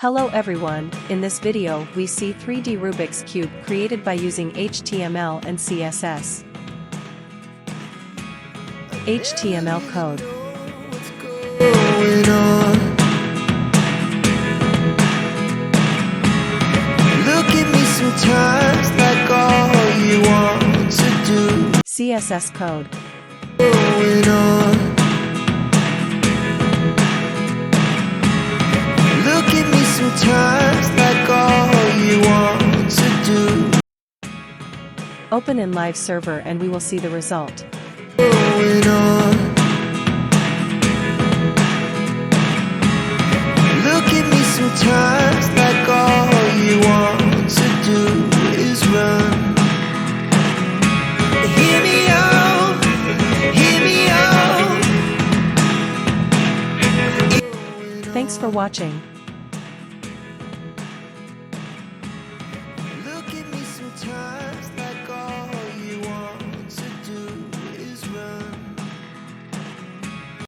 Hello everyone, in this video we see 3D Rubik's Cube created by using HTML and CSS. HTML code. Look at me sometimes like all you want to do. CSS code. Going on. Look at me sometimes like all you want to do. Open in live server and we will see the result. Going on. Look at me sometimes like all you want to do is run. Hear me out, hear me out. Thanks for watching.